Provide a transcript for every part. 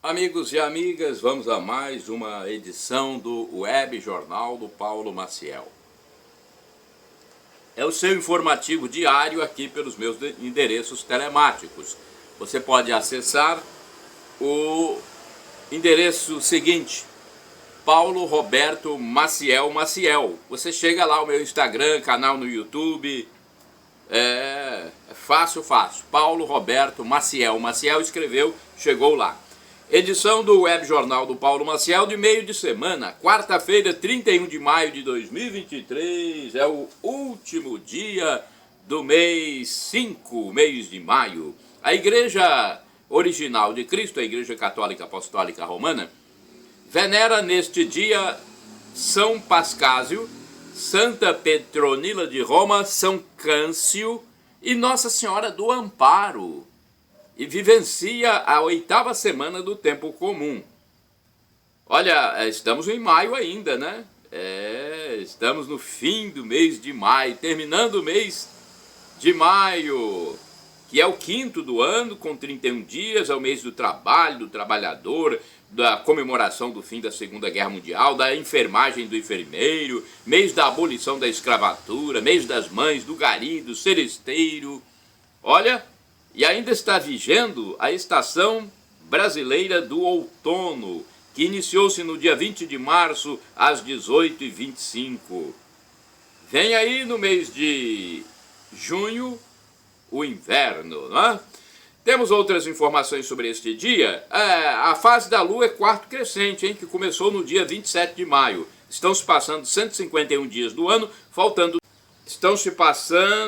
Amigos e amigas, vamos a mais uma edição do Web Jornal do Paulo Maciel. É o seu informativo diário aqui pelos meus endereços telemáticos. Você pode acessar o endereço seguinte, Paulo Roberto Maciel Maciel. Você chega lá, o meu Instagram, canal no YouTube, é fácil. Paulo Roberto Maciel Maciel escreveu, chegou lá. Edição do Web Jornal do Paulo Maciel de meio de semana, quarta-feira, 31 de maio de 2023, é o último dia do mês 5, mês de maio. A Igreja Original de Cristo, a Igreja Católica Apostólica Romana, venera neste dia São Pascásio, Santa Petronila de Roma, São Câncio e Nossa Senhora do Amparo, e vivencia a 8ª semana do tempo comum. Olha, estamos em maio ainda, né? Estamos no fim do mês de maio, terminando o mês de maio, que é o 5º do ano, com 31 dias, é o mês do trabalho, do trabalhador, da comemoração do fim da Segunda Guerra Mundial, da enfermagem do enfermeiro, mês da abolição da escravatura, mês das mães, do gari, do seresteiro. Olha, e ainda está vigendo a estação brasileira do outono, que iniciou-se no dia 20 de março, às 18h25. Vem aí no mês de junho o inverno, não é? Temos outras informações sobre este dia. A fase da Lua é quarto crescente, hein, que começou no dia 27 de maio. Estão se passando 151 dias do ano,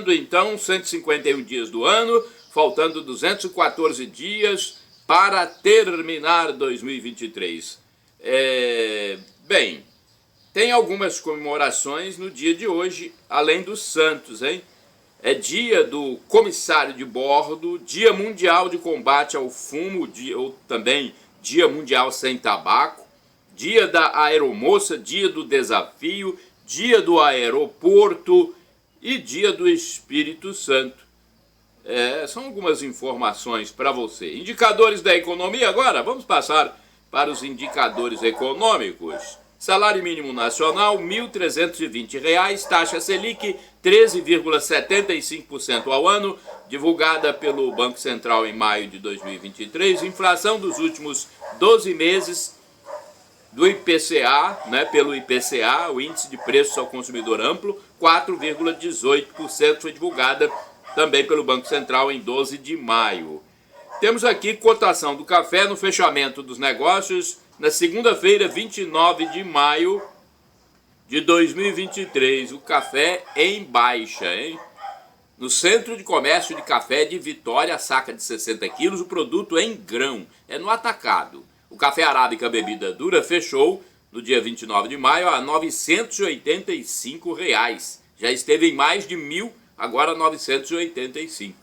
então 151 dias do ano, faltando 214 dias para terminar 2023. Bem, tem algumas comemorações no dia de hoje, além dos santos, hein? É dia do comissário de bordo, dia mundial de combate ao fumo, ou também dia mundial sem tabaco, dia da aeromoça, dia do desafio, dia do aeroporto e dia do Espírito Santo. São algumas informações para você. Indicadores da economia agora, vamos passar para os indicadores econômicos. Salário mínimo nacional, R$ 1.320, taxa Selic 13,75% ao ano, divulgada pelo Banco Central em maio de 2023. Inflação dos últimos 12 meses do IPCA, pelo IPCA, o Índice de Preços ao Consumidor Amplo, 4,18%, foi divulgada também pelo Banco Central em 12 de maio. Temos aqui cotação do café no fechamento dos negócios na segunda-feira, 29 de maio de 2023. O café em baixa, hein? No Centro de Comércio de Café de Vitória, a saca de 60 quilos, o produto em grão, é no atacado. O café arábica bebida dura fechou no dia 29 de maio a R$ 985. Já esteve em mais de 1.000, agora 985.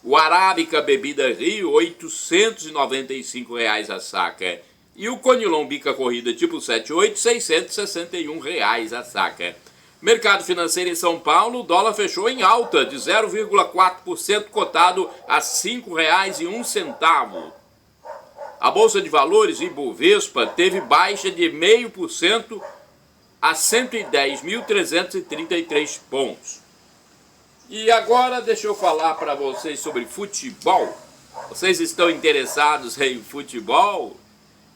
O arábica bebida Rio, R$ 895 a saca. E o conilon bica corrida tipo 78, R$ 661 a saca. Mercado financeiro em São Paulo, o dólar fechou em alta de 0,4%, cotado a R$ 5,01. A Bolsa de Valores, Ibovespa, teve baixa de 0,5% a 110.333 pontos. E agora deixa eu falar para vocês sobre futebol. Vocês estão interessados em futebol?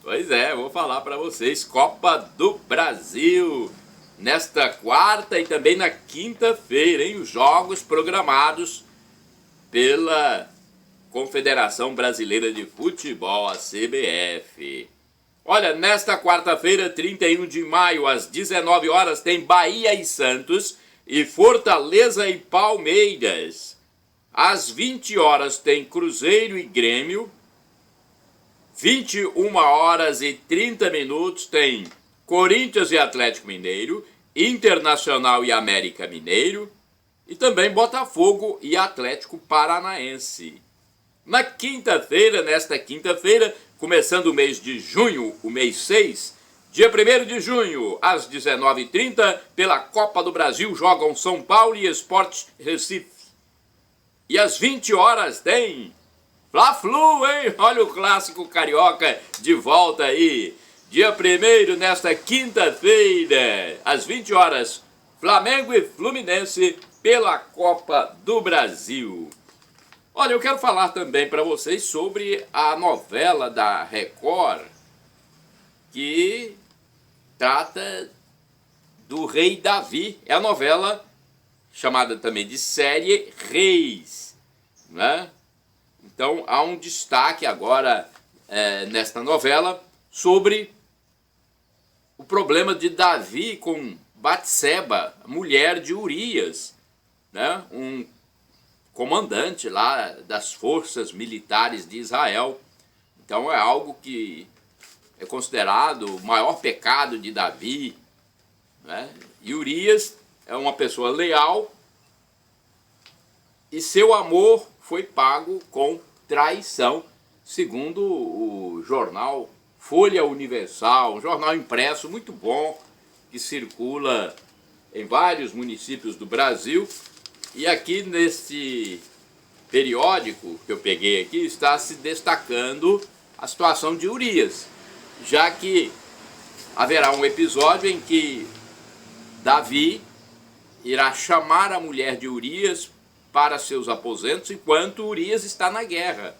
Pois é, vou falar para vocês. Copa do Brasil, nesta quarta e também na quinta-feira, hein? Os jogos programados pela Confederação Brasileira de Futebol, a CBF. Olha, nesta quarta-feira, 31 de maio, às 19 horas, tem Bahia e Santos e Fortaleza e Palmeiras. Às 20 horas tem Cruzeiro e Grêmio. 21 horas e 30 minutos tem Corinthians e Atlético Mineiro, Internacional e América Mineiro e também Botafogo e Atlético Paranaense. Na quinta-feira, nesta quinta-feira, começando o mês de junho, o mês 6, dia 1º de junho, às 19h30, pela Copa do Brasil, jogam São Paulo e Sport Recife. E às 20 horas tem Fla-Flu, hein? Olha o clássico carioca de volta aí. Dia 1º, nesta quinta-feira, às 20 horas, Flamengo e Fluminense pela Copa do Brasil. Olha, eu quero falar também para vocês sobre a novela da Record, que trata do rei Davi. É a novela chamada também de série Reis, né? Então há um destaque agora nesta novela sobre o problema de Davi com Batseba, mulher de Urias, né? Um comandante lá das forças militares de Israel. Então é algo que é considerado o maior pecado de Davi, né? E Urias é uma pessoa leal e seu amor foi pago com traição, segundo o jornal Folha Universal, um jornal impresso muito bom, que circula em vários municípios do Brasil. E aqui neste periódico que eu peguei aqui está se destacando a situação de Urias, já que haverá um episódio em que Davi irá chamar a mulher de Urias para seus aposentos enquanto Urias está na guerra.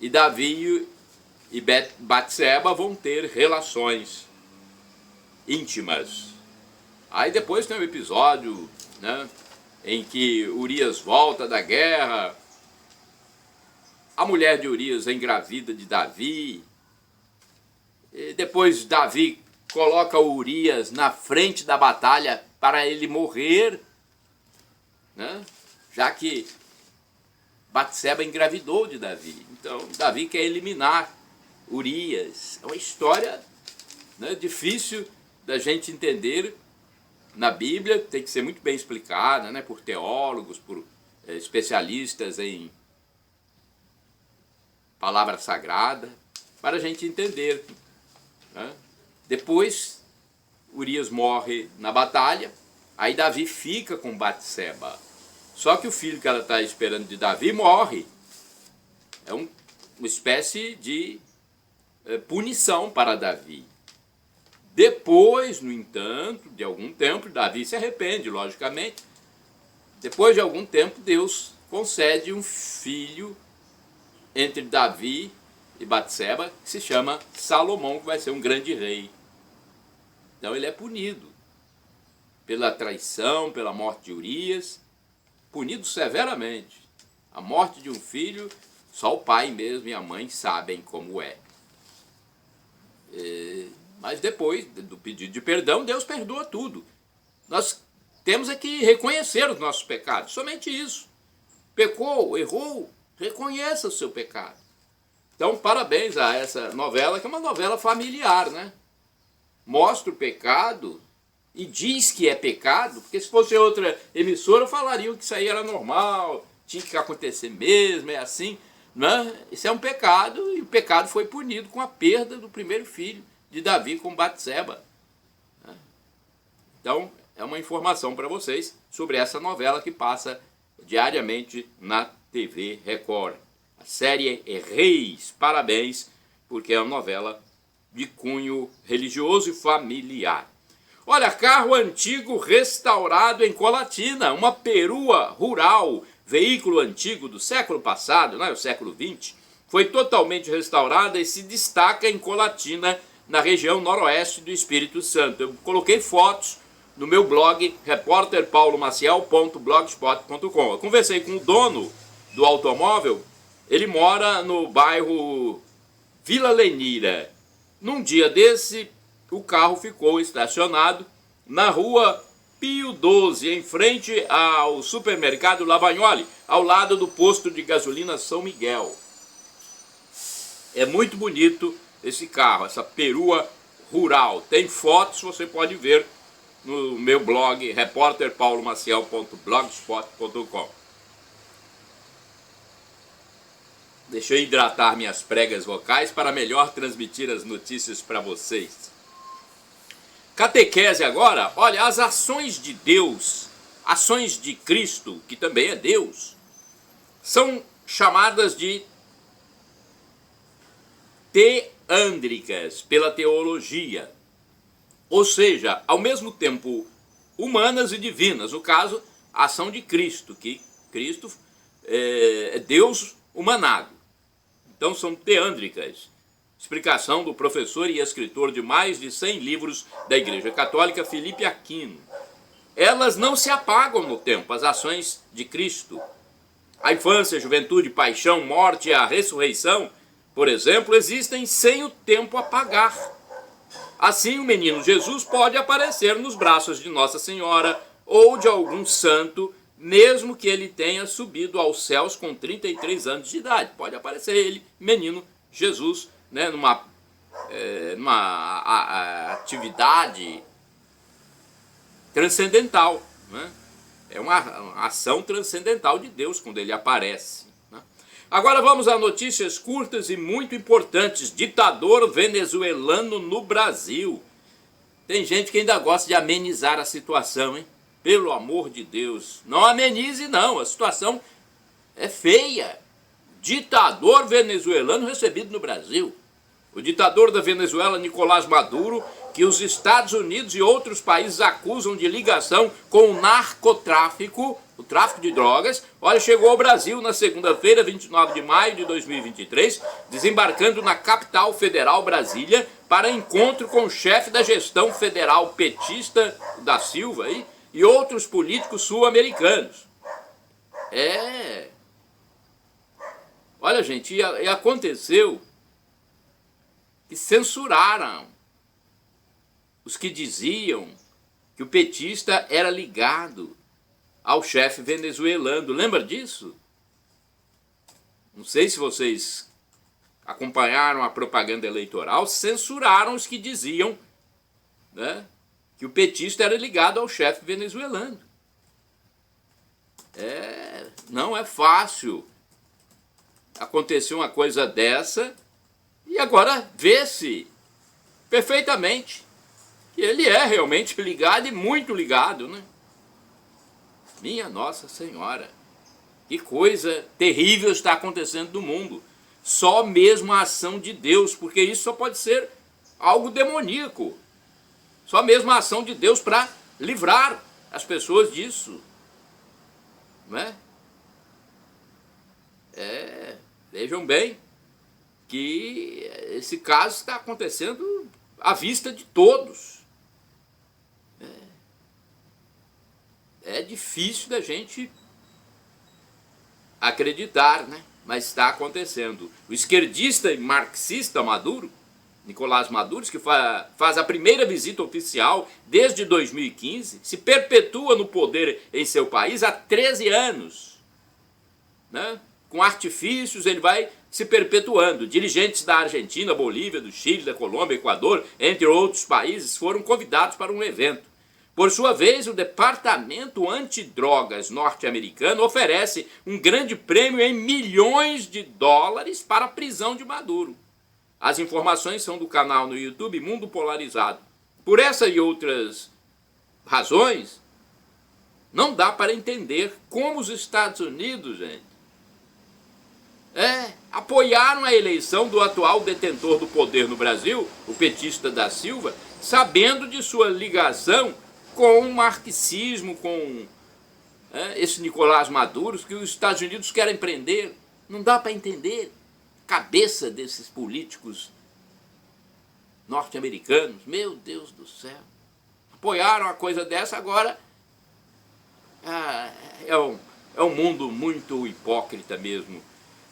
E Davi e Batseba vão ter relações íntimas. Aí depois tem um episódio, né, em que Urias volta da guerra, a mulher de Urias é engravida de Davi, e depois Davi coloca Urias na frente da batalha para ele morrer, né, já que Batseba engravidou de Davi. Então Davi quer eliminar Urias. É uma história, né, difícil da gente entender na Bíblia, tem que ser muito bem explicada, né, por teólogos, por especialistas em palavra sagrada, para a gente entender, né? Depois Urias morre na batalha, aí Davi fica com Batseba. Só que o filho que ela está esperando de Davi morre. É uma espécie de punição para Davi. Depois, no entanto, de algum tempo, Davi se arrepende, logicamente. Depois de algum tempo, Deus concede um filho entre Davi e Batseba, que se chama Salomão, que vai ser um grande rei. Então ele é punido pela traição, pela morte de Urias, punido severamente. A morte de um filho, só o pai mesmo e a mãe sabem como é. Mas depois do pedido de perdão, Deus perdoa tudo. Nós temos é que reconhecer os nossos pecados, somente isso. Pecou, errou, reconheça o seu pecado. Então, parabéns a essa novela, que é uma novela familiar, né? Mostra o pecado e diz que é pecado, porque se fosse outra emissora, falariam que isso aí era normal, tinha que acontecer mesmo, é assim, né? Isso é um pecado, e o pecado foi punido com a perda do primeiro filho de Davi com Batseba. Então, é uma informação para vocês sobre essa novela que passa diariamente na TV Record. A série é Reis. Parabéns, porque é uma novela de cunho religioso e familiar. Olha, carro antigo restaurado em Colatina, uma perua rural, veículo antigo do século passado, né, o século XX, foi totalmente restaurada e se destaca em Colatina, na região noroeste do Espírito Santo. Eu coloquei fotos no meu blog, repórterpaulomaciel.blogspot.com. Eu conversei com o dono do automóvel, ele mora no bairro Vila Lenira. Num dia desse, o carro ficou estacionado na rua Pio 12, em frente ao supermercado Lavagnoli, ao lado do posto de gasolina São Miguel. É muito bonito esse carro, essa perua rural. Tem fotos, você pode ver no meu blog, repórterpaulomaciel.blogspot.com. Deixa eu hidratar minhas pregas vocais para melhor transmitir as notícias para vocês. Catequese agora. Olha, as ações de Deus, ações de Cristo, que também é Deus, são chamadas de teândricas pela teologia, ou seja, ao mesmo tempo humanas e divinas. No caso, a ação de Cristo, que Cristo é Deus humanado. Então são teândricas. Explicação do professor e escritor de mais de 100 livros da Igreja Católica, Felipe Aquino. Elas não se apagam no tempo, as ações de Cristo. A infância, a juventude, paixão, morte e a ressurreição, por exemplo, existem sem o tempo apagar. Assim, o menino Jesus pode aparecer nos braços de Nossa Senhora ou de algum santo, mesmo que ele tenha subido aos céus com 33 anos de idade. Pode aparecer ele, menino Jesus, né, numa atividade transcendental, né? É uma ação transcendental de Deus quando ele aparece, né? Agora vamos a notícias curtas e muito importantes. Ditador venezuelano no Brasil. Tem gente que ainda gosta de amenizar a situação, hein? Pelo amor de Deus, não amenize não, a situação é feia. Ditador venezuelano recebido no Brasil. O ditador da Venezuela, Nicolás Maduro, que os Estados Unidos e outros países acusam de ligação com o narcotráfico, o tráfico de drogas, olha, chegou ao Brasil na segunda-feira, 29 de maio de 2023, desembarcando na capital federal, Brasília, para encontro com o chefe da gestão federal petista da Silva e outros políticos sul-americanos. Olha, gente, e aconteceu que censuraram os que diziam que o petista era ligado ao chefe venezuelano. Lembra disso? Não sei se vocês acompanharam a propaganda eleitoral. Censuraram os que diziam, né, que o petista era ligado ao chefe venezuelano. Não é fácil acontecer uma coisa dessa e agora vê-se perfeitamente que ele é realmente ligado e muito ligado, né? Minha Nossa Senhora, que coisa terrível está acontecendo no mundo. Só mesmo a ação de Deus, porque isso só pode ser algo demoníaco. Só mesmo a ação de Deus para livrar as pessoas disso, não é? Vejam bem que esse caso está acontecendo à vista de todos. É difícil da gente acreditar, né? Mas está acontecendo. O esquerdista e marxista Maduro, Nicolás Maduro, que faz a primeira visita oficial desde 2015, se perpetua no poder em seu país há 13 anos, né? Com artifícios ele vai se perpetuando. Dirigentes da Argentina, Bolívia, do Chile, da Colômbia, Equador, entre outros países, foram convidados para um evento. Por sua vez, o Departamento Antidrogas norte-americano oferece um grande prêmio em milhões de dólares para a prisão de Maduro. As informações são do canal no YouTube Mundo Polarizado. Por essa e outras razões, não dá para entender como os Estados Unidos, gente, apoiaram a eleição do atual detentor do poder no Brasil, o petista da Silva, sabendo de sua ligação com o marxismo, com esse Nicolás Maduro, que os Estados Unidos querem prender. Não dá para entender a cabeça desses políticos norte-americanos. Meu Deus do céu. Apoiaram a coisa dessa, agora é um mundo muito hipócrita mesmo.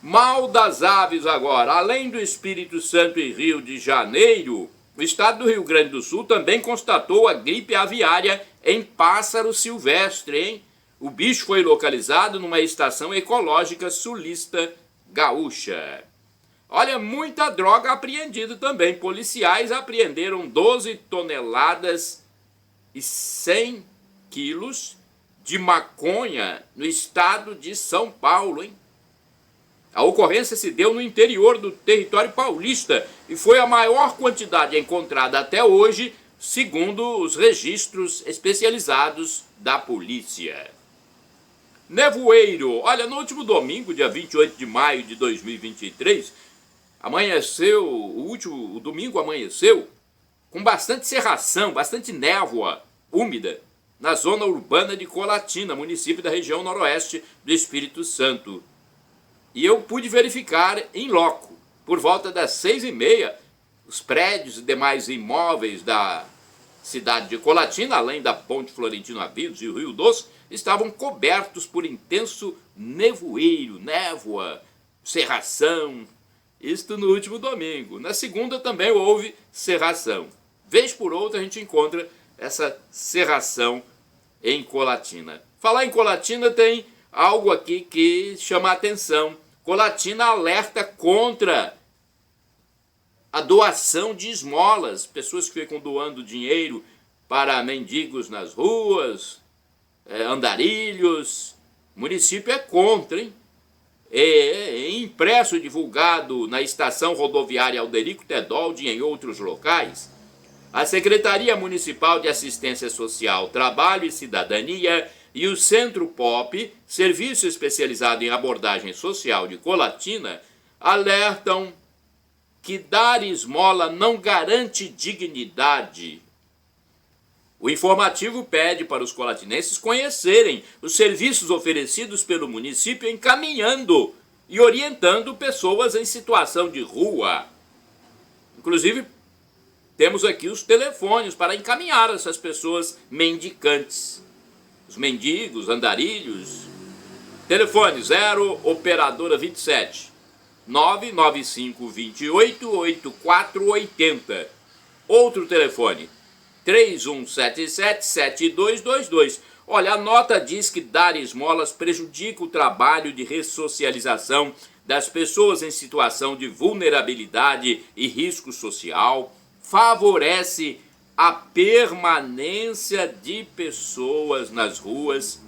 Mal das aves agora. Além do Espírito Santo e Rio de Janeiro, o estado do Rio Grande do Sul também constatou a gripe aviária em pássaro silvestre, hein? O bicho foi localizado numa estação ecológica sulista gaúcha. Olha, muita droga apreendida também. Policiais apreenderam 12 toneladas e 100 quilos de maconha no estado de São Paulo, hein? A ocorrência se deu no interior do território paulista e foi a maior quantidade encontrada até hoje, segundo os registros especializados da polícia. Nevoeiro. Olha, no último domingo, dia 28 de maio de 2023, amanheceu, o domingo amanheceu com bastante cerração, bastante névoa úmida na zona urbana de Colatina, município da região noroeste do Espírito Santo. E eu pude verificar em loco, por volta das 6h30, os prédios e demais imóveis da cidade de Colatina, além da Ponte Florentino Avidos e o Rio Doce, estavam cobertos por intenso nevoeiro, névoa, cerração. Isto no último domingo. Na segunda também houve cerração. Vez por outra a gente encontra essa cerração em Colatina. Falar em Colatina tem algo aqui que chama a atenção. Colatina alerta contra a doação de esmolas, pessoas que ficam doando dinheiro para mendigos nas ruas, andarilhos. O município é contra, hein? Impresso e divulgado na estação rodoviária Alderico Teodoldi e em outros locais, a Secretaria Municipal de Assistência Social, Trabalho e Cidadania e o Centro POP, serviço especializado em abordagem social de Colatina, alertam que dar esmola não garante dignidade. O informativo pede para os colatinenses conhecerem os serviços oferecidos pelo município, encaminhando e orientando pessoas em situação de rua. Inclusive, temos aqui os telefones para encaminhar essas pessoas mendicantes. Os mendigos, andarilhos. Telefone 0 operadora 27 995 28 8480. Outro telefone 3177-7222. Olha, a nota diz que dar esmolas prejudica o trabalho de ressocialização das pessoas em situação de vulnerabilidade e risco social, favorece a permanência de pessoas nas ruas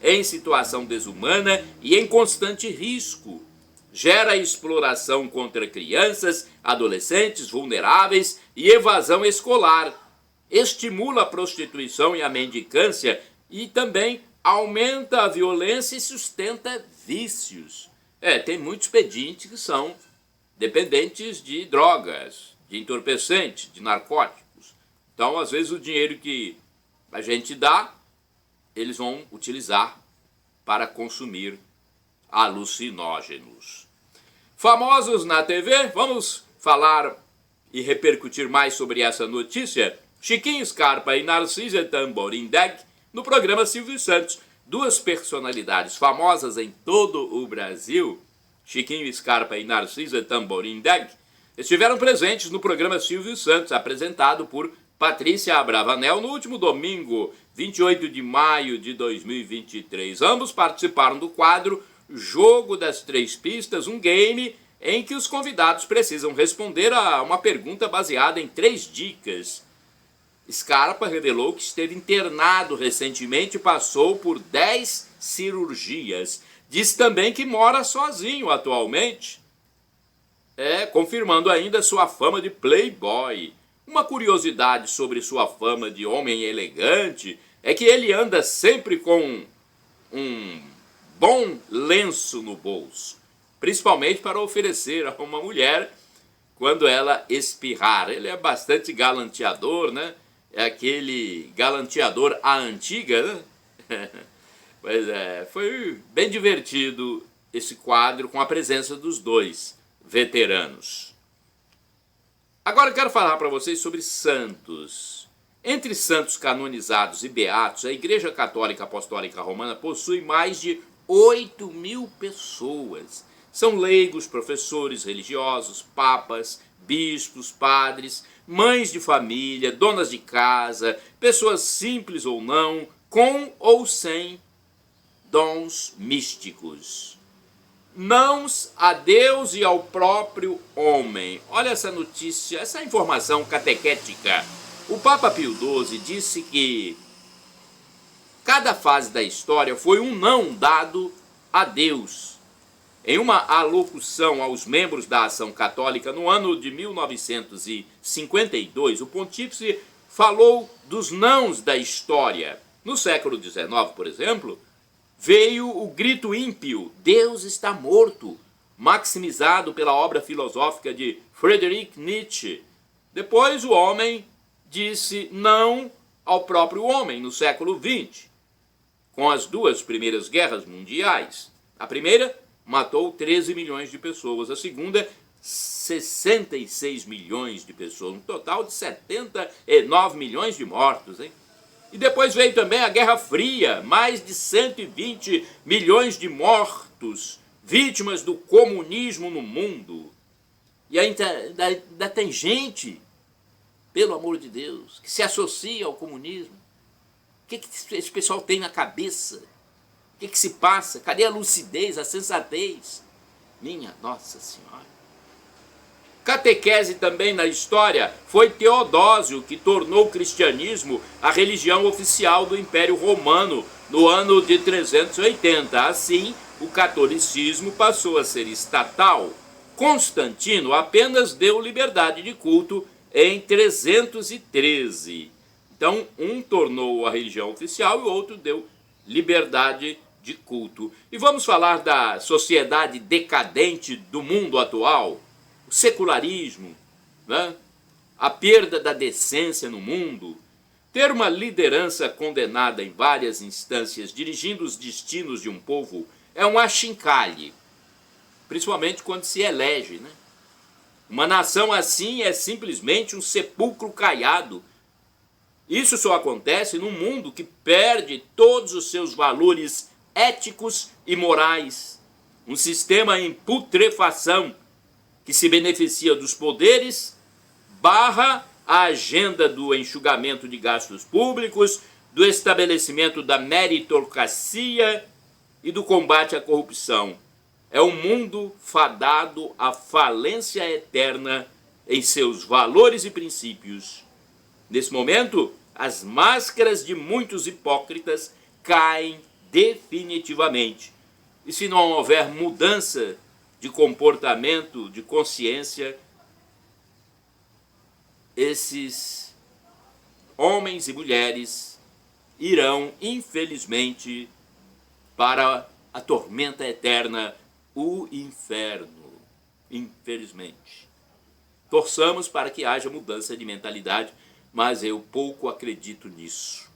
em situação desumana e em constante risco. Gera exploração contra crianças, adolescentes vulneráveis e evasão escolar. Estimula a prostituição e a mendicância e também aumenta a violência e sustenta vícios. Tem muitos pedintes que são dependentes de drogas, de entorpecentes, de narcóticos. Então, às vezes, o dinheiro que a gente dá, eles vão utilizar para consumir alucinógenos. Famosos na TV, vamos falar e repercutir mais sobre essa notícia. Chiquinho Scarpa e Narcisa Tamborindeg no programa Silvio Santos. Duas personalidades famosas em todo o Brasil, Chiquinho Scarpa e Narcisa Tamborindeg, estiveram presentes no programa Silvio Santos, apresentado por Patrícia Abravanel no último domingo, 28 de maio de 2023. Ambos participaram do quadro Jogo das Três Pistas, um game em que os convidados precisam responder a uma pergunta baseada em 3 dicas. Scarpa revelou que esteve internado recentemente e passou por 10 cirurgias. Diz também que mora sozinho atualmente, confirmando ainda sua fama de playboy. Uma curiosidade sobre sua fama de homem elegante é que ele anda sempre com um bom lenço no bolso, principalmente para oferecer a uma mulher quando ela espirrar. Ele é bastante galanteador, né? É aquele galanteador à antiga, né? Pois foi bem divertido esse quadro com a presença dos dois veteranos. Agora eu quero falar para vocês sobre santos. Entre santos canonizados e beatos, a Igreja Católica Apostólica Romana possui mais de 8.000 pessoas. São leigos, professores religiosos, papas, bispos, padres, mães de família, donas de casa, pessoas simples ou não, com ou sem dons místicos. Nãos a Deus e ao próprio homem. Olha essa notícia, essa informação catequética. O Papa Pio XII disse que cada fase da história foi um não dado a Deus. Em uma alocução aos membros da Ação Católica no ano de 1952, o pontífice falou dos nãos da história. No século XIX, por exemplo, veio o grito ímpio, Deus está morto, maximizado pela obra filosófica de Friedrich Nietzsche. Depois o homem disse não ao próprio homem no século XX, com as duas primeiras guerras mundiais. A primeira matou 13 milhões de pessoas, a segunda 66 milhões de pessoas, um total de 79 milhões de mortos, hein? E depois veio também a Guerra Fria, mais de 120 milhões de mortos, vítimas do comunismo no mundo. E ainda tem gente, pelo amor de Deus, que se associa ao comunismo. O que esse pessoal tem na cabeça? O que se passa? Cadê a lucidez, a sensatez? Minha Nossa Senhora. Catequese também na história foi Teodósio que tornou o cristianismo a religião oficial do Império Romano no ano de 380. Assim, o catolicismo passou a ser estatal. Constantino apenas deu liberdade de culto em 313. Então, um tornou a religião oficial e o outro deu liberdade de culto. E vamos falar da sociedade decadente do mundo atual, o secularismo, né? A perda da decência no mundo. Ter uma liderança condenada em várias instâncias dirigindo os destinos de um povo é um achincalhe, principalmente quando se elege, né? Uma nação assim é simplesmente um sepulcro caiado. Isso só acontece num mundo que perde todos os seus valores éticos e morais. Um sistema em putrefação que se beneficia dos poderes, barra a agenda do enxugamento de gastos públicos, do estabelecimento da meritocracia e do combate à corrupção. É um mundo fadado à falência eterna em seus valores e princípios. Nesse momento, as máscaras de muitos hipócritas caem definitivamente. E se não houver mudança de comportamento, de consciência, esses homens e mulheres irão, infelizmente, para a tormenta eterna, o inferno. Infelizmente. Torçamos para que haja mudança de mentalidade, mas eu pouco acredito nisso.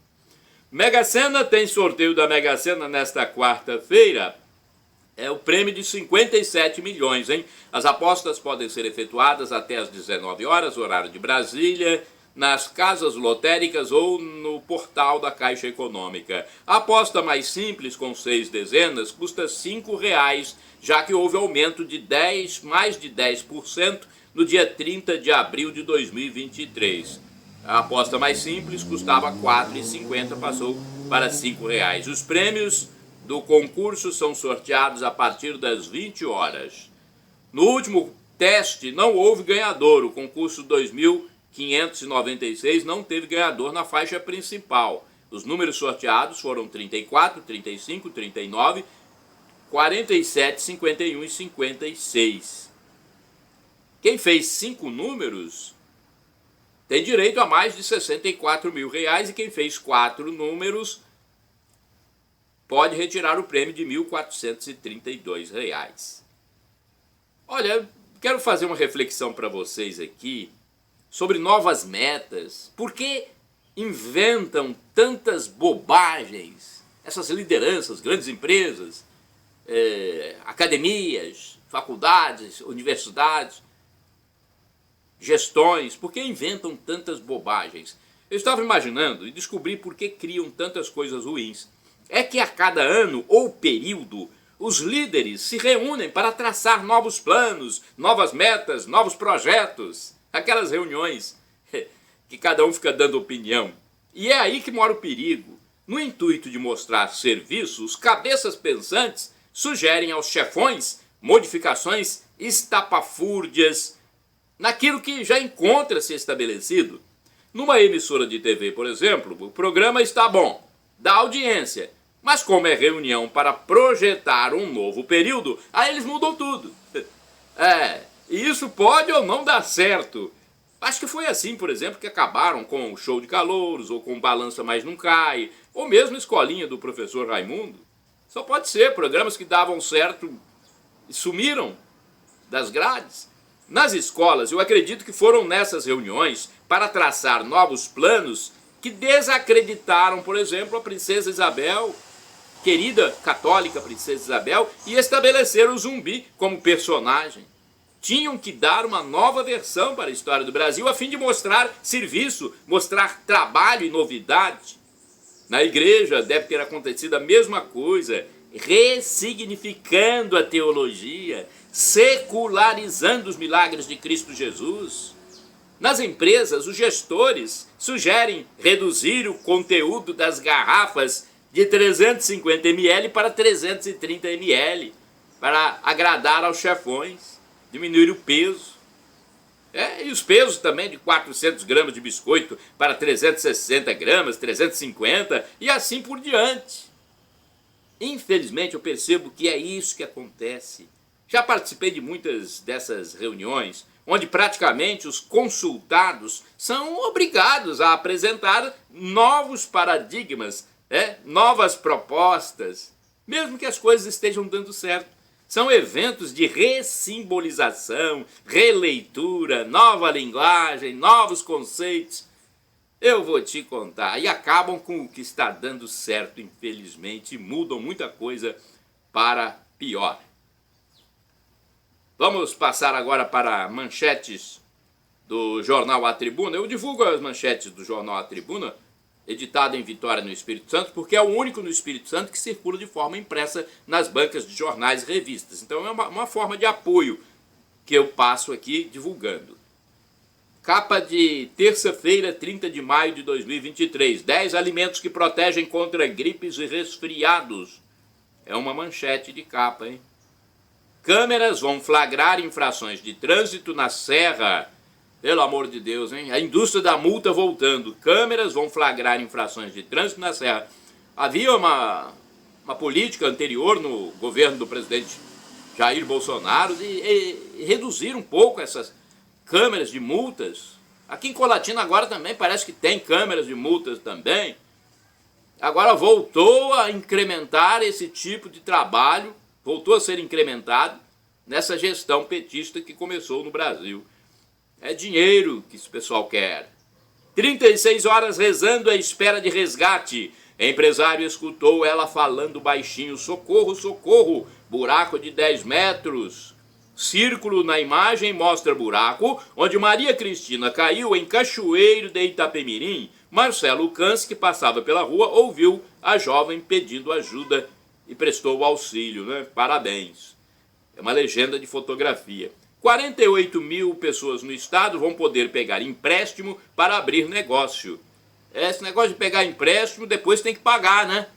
Mega Sena tem sorteio da Mega Sena nesta quarta-feira. É o prêmio de 57 milhões, hein? As apostas podem ser efetuadas até às 19 horas, horário de Brasília, nas casas lotéricas ou no portal da Caixa Econômica. A aposta mais simples, com 6 dezenas, custa R$ 5,00, já que houve aumento de mais de 10% no dia 30 de abril de 2023. A aposta mais simples custava R$ 4,50, passou para R$ 5,00. Os prêmios do concurso são sorteados a partir das 20 horas. No último teste não houve ganhador. O concurso 2596 não teve ganhador na faixa principal. Os números sorteados foram 34, 35, 39, 47, 51 e 56. Quem fez 5 números tem direito a mais de R$ 64 mil, e quem fez 4 números pode retirar o prêmio de R$ 1.432. Olha, quero fazer uma reflexão para vocês aqui sobre novas metas. Por que inventam tantas bobagens? Essas lideranças, grandes empresas, academias, faculdades, universidades, gestões, por que inventam tantas bobagens? Eu estava imaginando e descobri por que criam tantas coisas ruins. É que a cada ano ou período, os líderes se reúnem para traçar novos planos, novas metas, novos projetos. Aquelas reuniões que cada um fica dando opinião. E é aí que mora o perigo. No intuito de mostrar serviço, os cabeças pensantes sugerem aos chefões modificações estapafúrdias naquilo que já encontra-se estabelecido. Numa emissora de TV, por exemplo, o programa está bom, dá audiência, mas como é reunião para projetar um novo período, aí eles mudam tudo. E isso pode ou não dar certo. Acho que foi assim, por exemplo, que acabaram com o Show de Calouros, ou com Balança Mas Não Cai, ou mesmo Escolinha do Professor Raimundo. Só pode ser, programas que davam certo e sumiram das grades. Nas escolas, eu acredito que foram nessas reuniões para traçar novos planos que desacreditaram, por exemplo, a princesa Isabel, querida católica princesa Isabel, e estabeleceram o zumbi como personagem. Tinham que dar uma nova versão para a história do Brasil a fim de mostrar serviço, mostrar trabalho e novidade. Na igreja deve ter acontecido a mesma coisa, ressignificando a teologia, secularizando os milagres de Cristo Jesus. Nas empresas, os gestores sugerem reduzir o conteúdo das garrafas de 350 ml para 330 ml, para agradar aos chefões, diminuir o peso. E os pesos também de 400 gramas de biscoito para 360 gramas, 350 e assim por diante. Infelizmente eu percebo que é isso que acontece. Já participei de muitas dessas reuniões, onde praticamente os consultados são obrigados a apresentar novos paradigmas, novas propostas, mesmo que as coisas estejam dando certo. São eventos de ressimbolização, releitura, nova linguagem, novos conceitos. Eu vou te contar. E acabam com o que está dando certo, infelizmente, e mudam muita coisa para pior. Vamos passar agora para manchetes do jornal A Tribuna. Eu divulgo as manchetes do jornal A Tribuna, editado em Vitória, no Espírito Santo, porque é o único no Espírito Santo que circula de forma impressa nas bancas de jornais e revistas. Então é uma forma de apoio que eu passo aqui divulgando. Capa de terça-feira, 30 de maio de 2023. 10 alimentos que protegem contra gripes e resfriados. É uma manchete de capa, hein? Câmeras vão flagrar infrações de trânsito na Serra. Pelo amor de Deus, hein? A indústria da multa voltando. Câmeras vão flagrar infrações de trânsito na Serra. Havia uma política anterior no governo do presidente Jair Bolsonaro de reduzir um pouco essas câmeras de multas. Aqui em Colatina agora também parece que tem câmeras de multas também. Agora voltou a incrementar esse tipo de trabalho, voltou a ser incrementado nessa gestão petista que começou no Brasil. É dinheiro que esse pessoal quer. 36 horas rezando à espera de resgate. Empresário escutou ela falando baixinho: socorro, socorro, buraco de 10 metros. Círculo na imagem mostra buraco onde Maria Cristina caiu em Cachoeiro de Itapemirim. Marcelo Cans, que passava pela rua, ouviu a jovem pedindo ajuda e prestou o auxílio, né? Parabéns. É uma legenda de fotografia. 48 mil pessoas no estado vão poder pegar empréstimo para abrir negócio. Esse negócio de pegar empréstimo depois tem que pagar, né?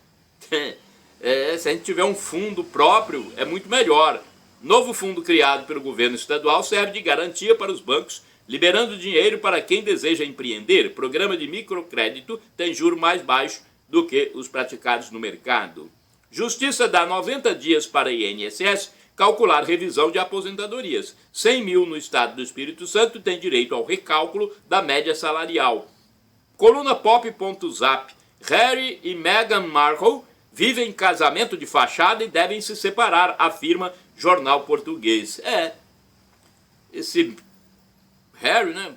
Se a gente tiver um fundo próprio, é muito melhor. Novo fundo criado pelo governo estadual serve de garantia para os bancos, liberando dinheiro para quem deseja empreender. Programa de microcrédito tem juro mais baixo do que os praticados no mercado. Justiça dá 90 dias para INSS calcular revisão de aposentadorias. 100 mil no estado do Espírito Santo tem direito ao recálculo da média salarial. Coluna pop.zap. Harry e Meghan Markle vivem casamento de fachada e devem se separar, afirma jornal português. Esse Harry, né,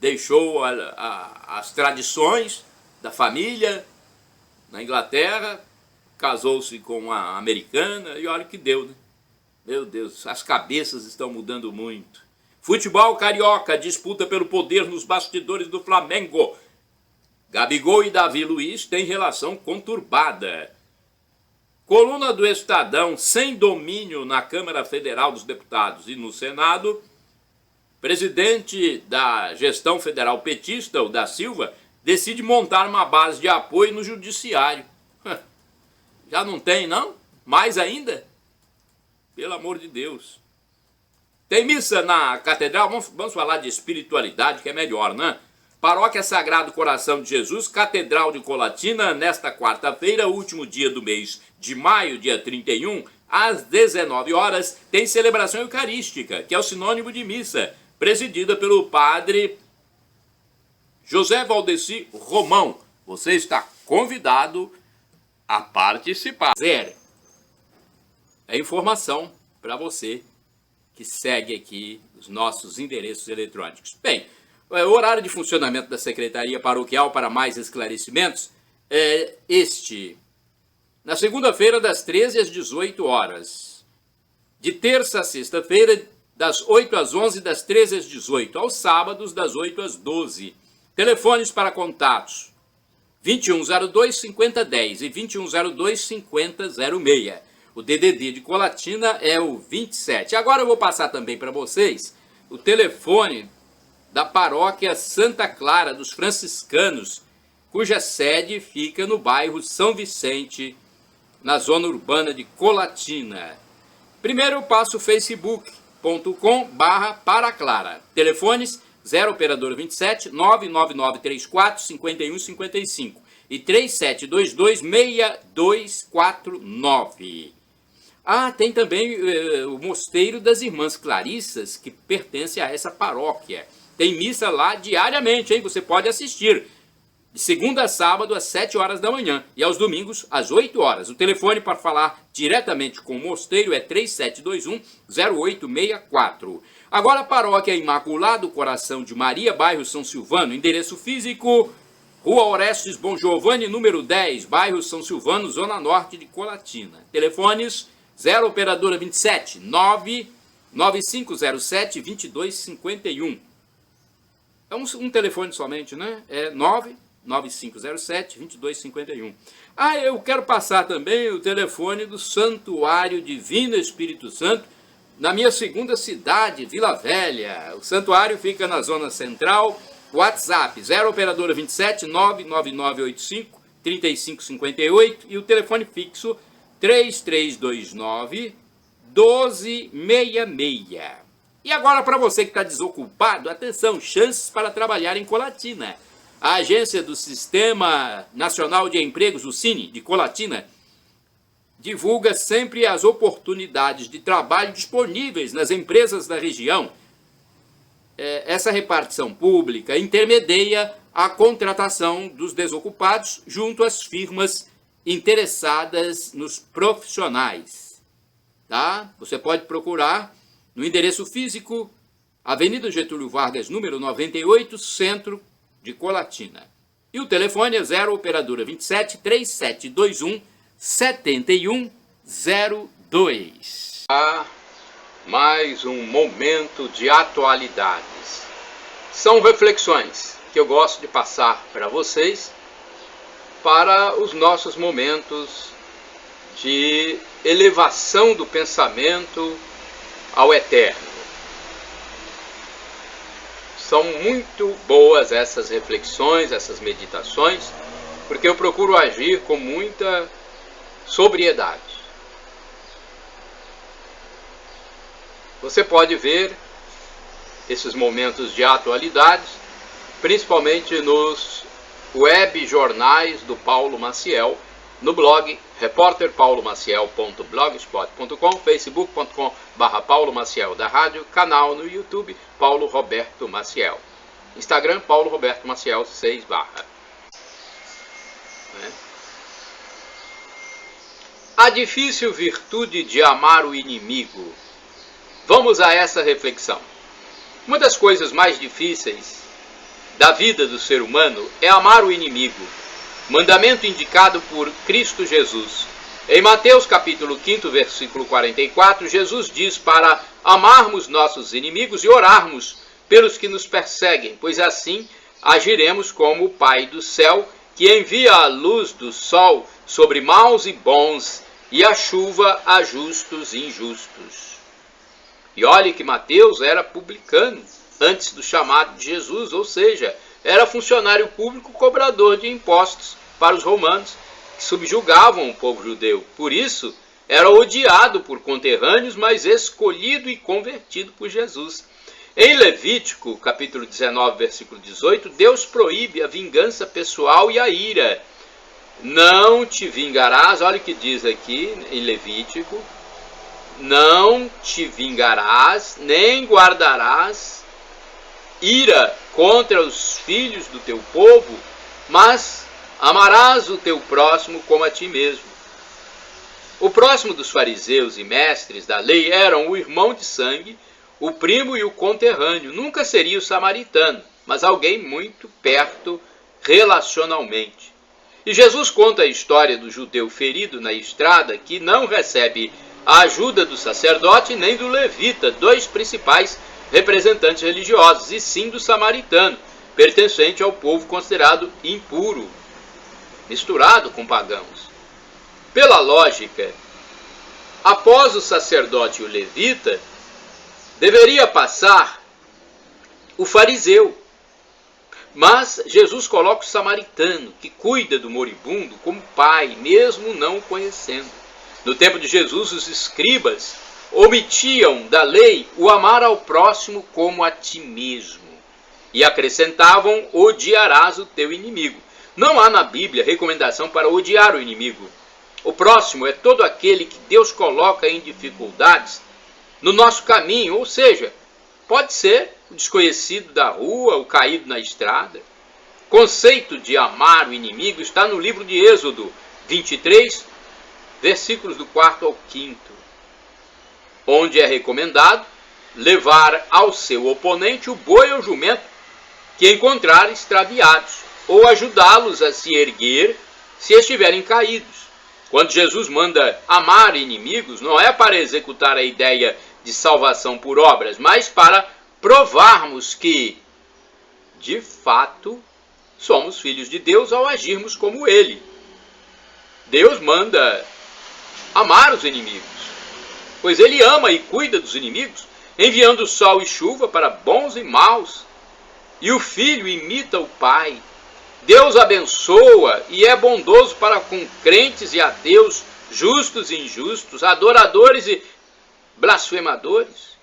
deixou as tradições da família na Inglaterra, casou-se com uma americana e olha o que deu, né? Meu Deus, as cabeças estão mudando muito. Futebol carioca, disputa pelo poder nos bastidores do Flamengo. Gabigol e Davi Luiz têm relação conturbada. Coluna do Estadão, sem domínio na Câmara Federal dos Deputados e no Senado. Presidente da gestão federal petista, o da Silva, decide montar uma base de apoio no judiciário. Já não tem, não? Mais ainda? Pelo amor de Deus. Tem missa na catedral? Vamos falar de espiritualidade, que é melhor, né? Paróquia Sagrado Coração de Jesus, Catedral de Colatina, nesta quarta-feira, último dia do mês de maio, dia 31, às 19 horas, tem celebração eucarística, que é o sinônimo de missa, presidida pelo padre José Valdeci Romão. Você está convidado a participar. é informação para você que segue aqui os nossos endereços eletrônicos. Bem, o horário de funcionamento da Secretaria Paroquial para mais esclarecimentos é este. Na segunda-feira, das 13 às 18 horas. De terça a sexta-feira, das 8 às 11, das 13 às 18. Aos sábados, das 8 às 12. Telefones para contatos: 2102-5010 e 2102-5006. O DDD de Colatina é o 27. Agora eu vou passar também para vocês o telefone da paróquia Santa Clara dos Franciscanos, cuja sede fica no bairro São Vicente, na zona urbana de Colatina. Primeiro eu passo o facebook.com/Paraclara. Telefones 0 operadora 27 99934 5155 e 3722-6249. Tem também o Mosteiro das Irmãs Clarissas, que pertence a essa paróquia. Tem missa lá diariamente, hein? Você pode assistir. De segunda a sábado, às 7 horas da manhã. E aos domingos, às 8 horas. O telefone para falar diretamente com o mosteiro é 3721-0864. Agora, a paróquia Imaculado Coração de Maria, bairro São Silvano. Endereço físico: Rua Orestes Bom Giovanni, número 10, bairro São Silvano, zona norte de Colatina. Telefones 0 operadora 27 99507 2251. É um telefone somente, né? É 99507 2251. Eu quero passar também o telefone do Santuário Divino Espírito Santo, na minha segunda cidade, Vila Velha. O santuário fica na zona central. WhatsApp 0 operadora 27 99985 3558 e o telefone fixo 3329 1266. E agora, para você que está desocupado, atenção, chances para trabalhar em Colatina. A agência do Sistema Nacional de Empregos, o SINE, de Colatina, divulga sempre as oportunidades de trabalho disponíveis nas empresas da região. Essa repartição pública intermedia a contratação dos desocupados junto às firmas interessadas nos profissionais. Tá? Você pode procurar no endereço físico, Avenida Getúlio Vargas, número 98, centro de Colatina. E o telefone é 0 operadora 27 3721 7102. Mais um momento de atualidades. São reflexões que eu gosto de passar para vocês para os nossos momentos de elevação do pensamento ao eterno. São muito boas essas reflexões, essas meditações, porque eu procuro agir com muita sobriedade. Você pode ver esses momentos de atualidade, principalmente nos web jornais do Paulo Maciel, no blog repórterpaulomaciel.blogspot.com, facebook.com/Paulo Maciel da rádio, canal no YouTube Paulo Roberto Maciel, Instagram Paulo Roberto Maciel 6/. A difícil virtude de amar o inimigo. Vamos a essa reflexão. Uma das coisas mais difíceis da vida do ser humano é amar o inimigo. Mandamento indicado por Cristo Jesus. Em Mateus capítulo 5, versículo 44, Jesus diz para amarmos nossos inimigos e orarmos pelos que nos perseguem, pois assim agiremos como o Pai do céu, que envia a luz do sol sobre maus e bons e a chuva a justos e injustos. E olhe que Mateus era publicano antes do chamado de Jesus, ou seja, era funcionário público cobrador de impostos para os romanos, que subjugavam o povo judeu. Por isso, era odiado por conterrâneos, mas escolhido e convertido por Jesus. Em Levítico, capítulo 19, versículo 18, Deus proíbe a vingança pessoal e a ira. Não te vingarás, olha o que diz aqui em Levítico, não te vingarás, nem guardarás ira contra os filhos do teu povo, mas amarás o teu próximo como a ti mesmo. O próximo dos fariseus e mestres da lei eram o irmão de sangue, o primo e o conterrâneo. Nunca seria o samaritano, mas alguém muito perto relacionalmente. E Jesus conta a história do judeu ferido na estrada que não recebe a ajuda do sacerdote nem do levita, dois principais representantes religiosos, e sim do samaritano, pertencente ao povo considerado impuro, misturado com pagãos. Pela lógica, após o sacerdote e o levita, deveria passar o fariseu. Mas Jesus coloca o samaritano, que cuida do moribundo, como pai, mesmo não o conhecendo. No tempo de Jesus, os escribas omitiam da lei o amar ao próximo como a ti mesmo. E acrescentavam: odiarás o teu inimigo. Não há na Bíblia recomendação para odiar o inimigo. O próximo é todo aquele que Deus coloca em dificuldades no nosso caminho, ou seja, pode ser o desconhecido da rua, o caído na estrada. O conceito de amar o inimigo está no livro de Êxodo 23, versículos do 4 ao 5, onde é recomendado levar ao seu oponente o boi ou jumento que encontrar extraviados, ou ajudá-los a se erguer se estiverem caídos. Quando Jesus manda amar inimigos, não é para executar a ideia de salvação por obras, mas para provarmos que, de fato, somos filhos de Deus ao agirmos como Ele. Deus manda amar os inimigos, pois Ele ama e cuida dos inimigos, enviando sol e chuva para bons e maus. E o filho imita o pai. Deus abençoa e é bondoso para com crentes e ateus, justos e injustos, adoradores e blasfemadores.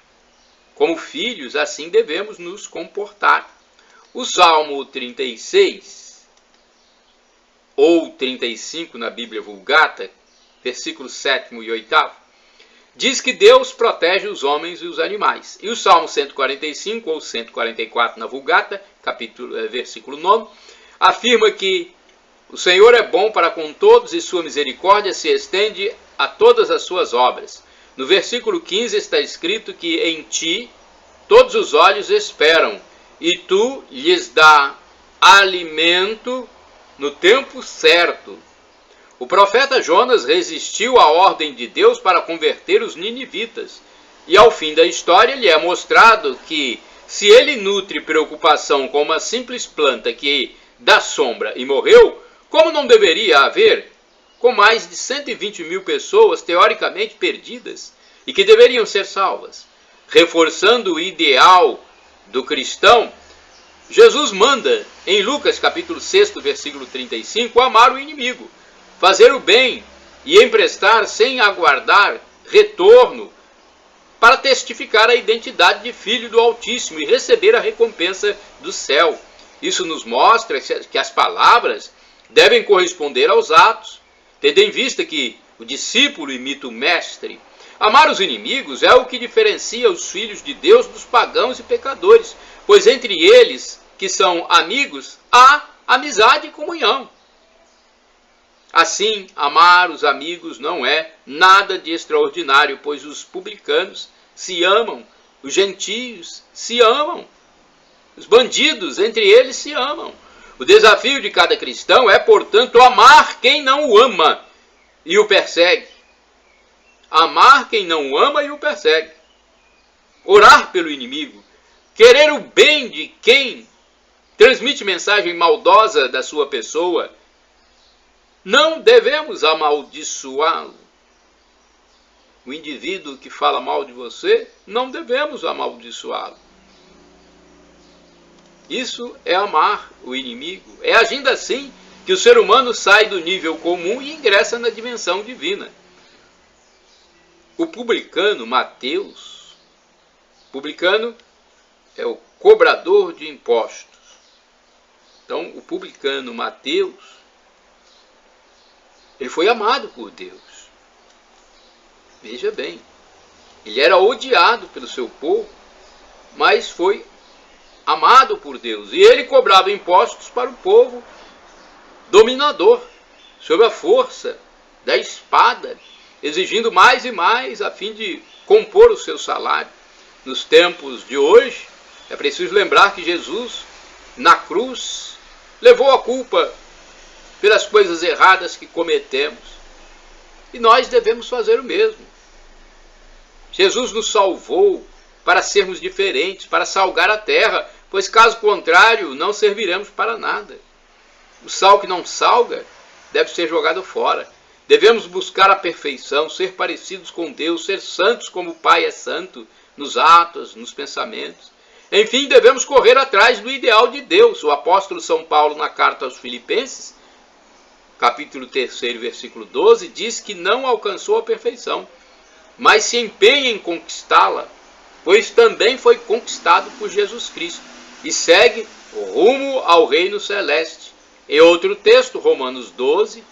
Como filhos, assim devemos nos comportar. O Salmo 36, ou 35 na Bíblia Vulgata, versículos 7º e 8º, diz que Deus protege os homens e os animais. E o Salmo 145, ou 144 na Vulgata, versículo 9, afirma que o Senhor é bom para com todos e sua misericórdia se estende a todas as suas obras. No versículo 15 está escrito que em ti todos os olhos esperam e tu lhes dá alimento no tempo certo. O profeta Jonas resistiu à ordem de Deus para converter os ninivitas. E ao fim da história lhe é mostrado que se ele nutre preocupação com uma simples planta que dá sombra e morreu, como não deveria haver com mais de 120 mil pessoas teoricamente perdidas e que deveriam ser salvas. Reforçando o ideal do cristão, Jesus manda, em Lucas capítulo 6, versículo 35, amar o inimigo, fazer o bem e emprestar sem aguardar retorno, para testificar a identidade de filho do Altíssimo e receber a recompensa do céu. Isso nos mostra que as palavras devem corresponder aos atos, tendo em vista que o discípulo imita o mestre. Amar os inimigos é o que diferencia os filhos de Deus dos pagãos e pecadores, pois entre eles, que são amigos, há amizade e comunhão. Assim, amar os amigos não é nada de extraordinário, pois os publicanos se amam, os gentios se amam, os bandidos entre eles se amam. O desafio de cada cristão é, portanto, amar quem não o ama e o persegue. Amar quem não o ama e o persegue. Orar pelo inimigo. Querer o bem de quem transmite mensagem maldosa da sua pessoa. Não devemos amaldiçoá-lo. O indivíduo que fala mal de você, não devemos amaldiçoá-lo. Isso é amar o inimigo. É agindo assim que o ser humano sai do nível comum e ingressa na dimensão divina. O publicano, Mateus, publicano é o cobrador de impostos. Então, o publicano Mateus, ele foi amado por Deus. Veja bem, ele era odiado pelo seu povo, mas foi amado por Deus. E ele cobrava impostos para o povo dominador, sob a força da espada. exigindo mais e mais a fim de compor o seu salário. Nos tempos de hoje, é preciso lembrar que Jesus, na cruz, levou a culpa pelas coisas erradas que cometemos. E nós devemos fazer o mesmo. Jesus nos salvou para sermos diferentes, para salgar a terra, pois caso contrário, não serviremos para nada. O sal que não salga deve ser jogado fora. Devemos buscar a perfeição, ser parecidos com Deus, ser santos como o Pai é santo, nos atos, nos pensamentos. Enfim, devemos correr atrás do ideal de Deus. O apóstolo São Paulo, na carta aos Filipenses, capítulo 3, versículo 12, diz que não alcançou a perfeição, mas se empenha em conquistá-la, pois também foi conquistado por Jesus Cristo e segue rumo ao reino celeste. Em outro texto, Romanos 12,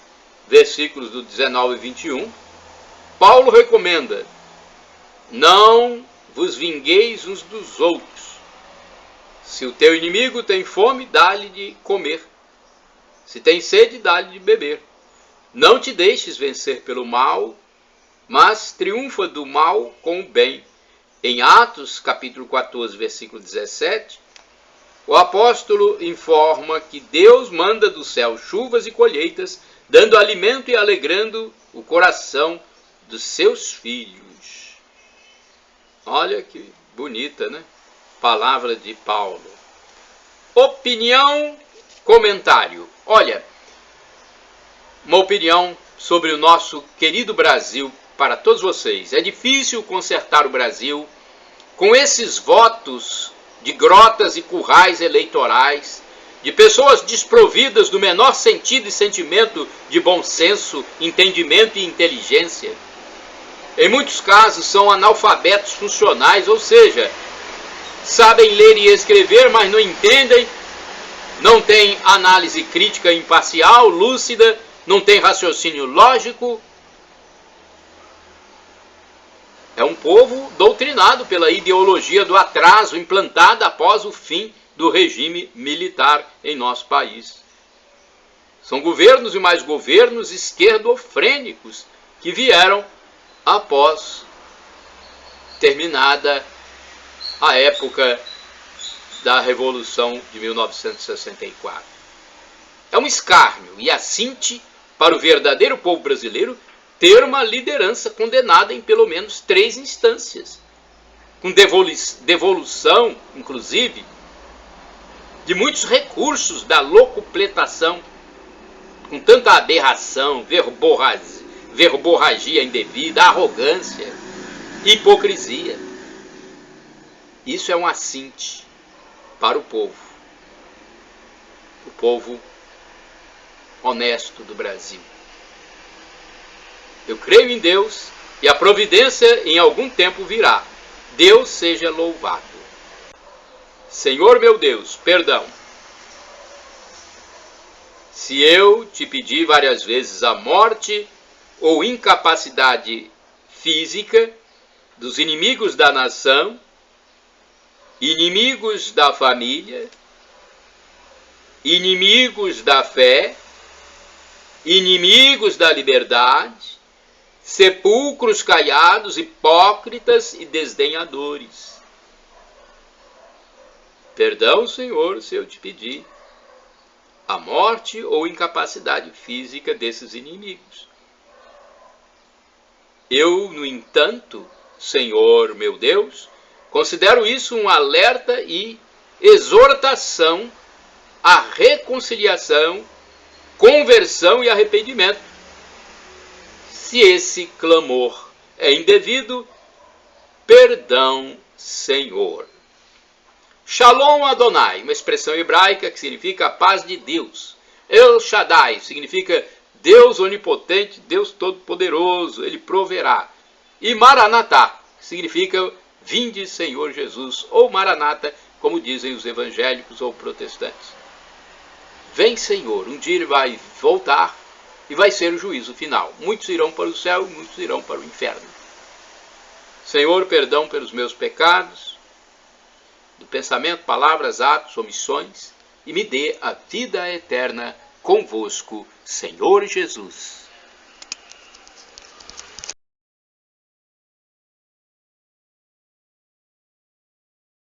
versículos do 19 e 21, Paulo recomenda: não vos vingueis uns dos outros. Se o teu inimigo tem fome, dá-lhe de comer. Se tem sede, dá-lhe de beber. Não te deixes vencer pelo mal, mas triunfa do mal com o bem. Em Atos, capítulo 14, versículo 17, o apóstolo informa que Deus manda do céu chuvas e colheitas, dando alimento e alegrando o coração dos seus filhos. Olha que bonita, né? Palavra de Paulo. Opinião, comentário. Olha, uma opinião sobre o nosso querido Brasil para todos vocês. É difícil consertar o Brasil com esses votos de grotas e currais eleitorais, de pessoas desprovidas do menor sentido e sentimento de bom senso, entendimento e inteligência. Em muitos casos são analfabetos funcionais, ou seja, sabem ler e escrever, mas não entendem, não têm análise crítica imparcial, lúcida, não têm raciocínio lógico. É um povo doutrinado pela ideologia do atraso implantada após o fim do regime militar em nosso país. São governos e mais governos esquerdofrênicos que vieram após terminada a época da Revolução de 1964. É um escárnio e assinte para o verdadeiro povo brasileiro ter uma liderança condenada em pelo menos 3 instâncias, com devolução, inclusive, de muitos recursos da locupletação, com tanta aberração, verborragia indevida, arrogância, hipocrisia. Isso é um assinte para o povo honesto do Brasil. Eu creio em Deus e a providência em algum tempo virá. Deus seja louvado. Senhor meu Deus, perdão. Se eu te pedi várias vezes a morte ou incapacidade física dos inimigos da nação, inimigos da família, inimigos da fé, inimigos da liberdade, sepulcros caiados, hipócritas e desdenhadores. Perdão, Senhor, se eu te pedir a morte ou incapacidade física desses inimigos. Eu, no entanto, Senhor meu Deus, considero isso um alerta e exortação à reconciliação, conversão e arrependimento. Se esse clamor é indevido, perdão, Senhor. Shalom Adonai, uma expressão hebraica que significa a paz de Deus. El Shaddai significa Deus onipotente, Deus todo-poderoso, Ele proverá. E Maranatá significa vinde, Senhor Jesus, ou Maranata, como dizem os evangélicos ou protestantes. Vem, Senhor, um dia Ele vai voltar e vai ser o juízo final. Muitos irão para o céu e muitos irão para o inferno. Senhor, perdão pelos meus pecados, do pensamento, palavras, atos, omissões, e me dê a vida eterna convosco, Senhor Jesus.